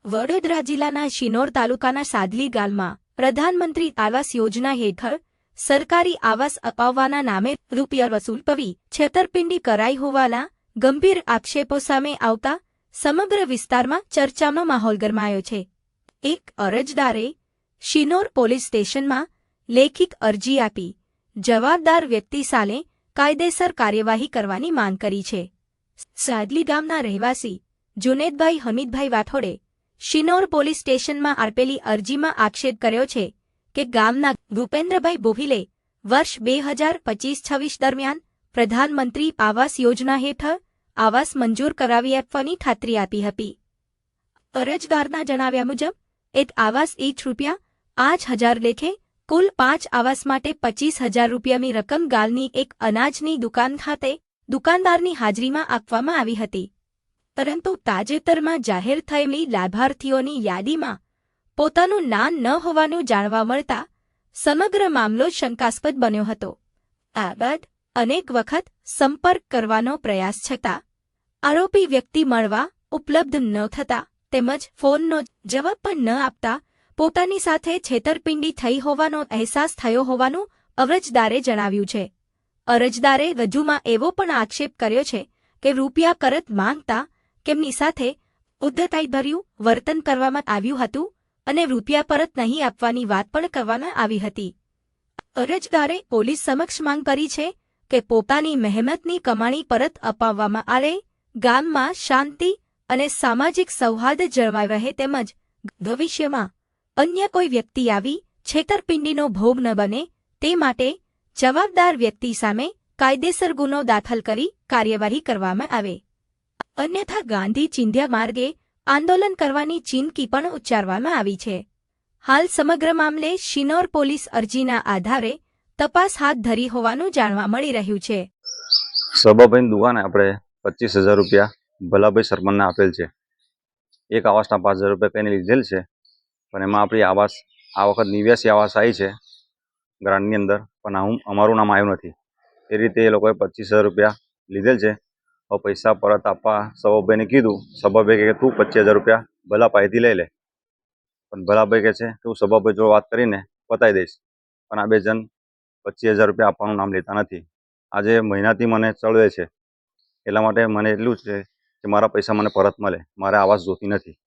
વડોદરા જિલ્લાના શિનોર તાલુકાના સાદલી ગામમાં પ્રધાનમંત્રી આવાસ યોજના હેઠળ સરકારી આવાસ અપાવવાના નામે રૂપિયા વસૂલવી છેતરપિંડી કરાઈ હોવાના ગંભીર આક્ષેપો સામે આવતા સમગ્ર વિસ્તારમાં ચર્ચાનો માહોલ ગરમાયો છે। એક અરજદારે શિનોર પોલીસ સ્ટેશનમાં લેખિત અરજી આપી જવાબદાર વ્યક્તિ સામે કાયદેસર કાર્યવાહી કરવાની માંગ કરી છે। સાદલી ગામના રહેવાસી જુનેદભાઈ હમીદભાઈ વાઠોડે શિનોર પોલીસ સ્ટેશનમાં આપેલી અરજીમાં આક્ષેપ કર્યો છે કે ગામના ભૂપેન્દ્રભાઈ બોહિલે વર્ષ 2025-26 દરમિયાન પ્રધાનમંત્રી આવાસ યોજના હેઠળ આવાસ મંજૂર કરાવી આપવાની ખાતરી આપી હતી। અરજદારના જણાવ્યા મુજબ એક આવાસ ઈચ રૂપિયા 8,000 લેખે કુલ 5 આવાસ માટે 25,000 રૂપિયાની રકમ ગામની એક અનાજની દુકાન ખાતે દુકાનદારની હાજરીમાં આપવામાં આવી હતી, પરંતુ તાજેતરમાં જાહેર થયેલી લાભાર્થીઓની યાદીમાં પોતાનું નામ ન હોવાનું જાણવા મળતા સમગ્ર મામલો શંકાસ્પદ બન્યો હતો। આ બાદ અનેક વખત સંપર્ક કરવાનો પ્રયાસ છતાં આરોપી વ્યક્તિ મળવા ઉપલબ્ધ ન થતા તેમજ ફોનનો જવાબ પણ ન આપતા પોતાની સાથે છેતરપિંડી થઈ હોવાનો અહેસાસ થયો હોવાનું અરજદારે જણાવ્યું છે। અરજદારે વધુમાં એવો પણ આક્ષેપ કર્યો છે કે રૂપિયા પરત માંગતા તેમની સાથે ઉદ્ધતાઈભર્યું વર્તન કરવામાં આવ્યું હતું અને રૂપિયા પરત નહીં આપવાની વાત પણ કરવામાં આવી હતી। અરજદારે પોલીસ સમક્ષ માંગ કરી છે કે પોતાની મહેનતની કમાણી પરત અપાવવામાં આવે, ગામમાં શાંતિ અને સામાજિક સૌહાર્દ જળવાઈ રહે તેમજ ભવિષ્યમાં અન્ય કોઈ વ્યક્તિ આવી છેતરપિંડીનો ભોગ ન બને તે માટે જવાબદાર વ્યક્તિ સામે કાયદેસર ગુનો દાખલ કરી કાર્યવાહી કરવામાં આવે, અન્યથા ગાંધી ચિંધ્યા માર્ગે આંદોલન કરવાની ચીમકી પણ ઉચ્ચારવામાં આવી છે। હાલ સમગ્ર મામલે શિનોર પોલીસ અરજીના આધારે તપાસ હાથ ધરી હોવાનું જાણવા મળી રહ્યું છે। સબાભાઈની દુકાને આપણે 25,000 રૂપિયા ભલાભાઈ સરપંચને આપેલ છે। એક આવાસના 5,000 રૂપિયા કઈને લીધેલ છે, પણ એમાં આપણી આવાસ આ વખત નિવાસી આવાસ આવી છે ગ્રાન્ટની અંદર, પણ અમારું નામ આવ્યું નથી। એ રીતે એ લોકોએ 25,000 રૂપિયા લીધેલ છે। હવે પૈસા પરત આપવા સબાભાઈને કીધું, સબાભાઈ કહે તું 25,000 રૂપિયા ભલા પાસેથી લઈ લે, પણ ભલાભાઈ કહે છે કે હું સબાભાઈ જોડે વાત કરીને પતાવી દઈશ, પણ આ બે જણ 25,000 રૂપિયા આપવાનું નામ લેતા નથી। આજે મહિનાથી મને ચળવે છે, એટલા માટે મને એટલું જ છે કે મારા પૈસા મને પરત મળે, મારે આવાસ જોતી નથી।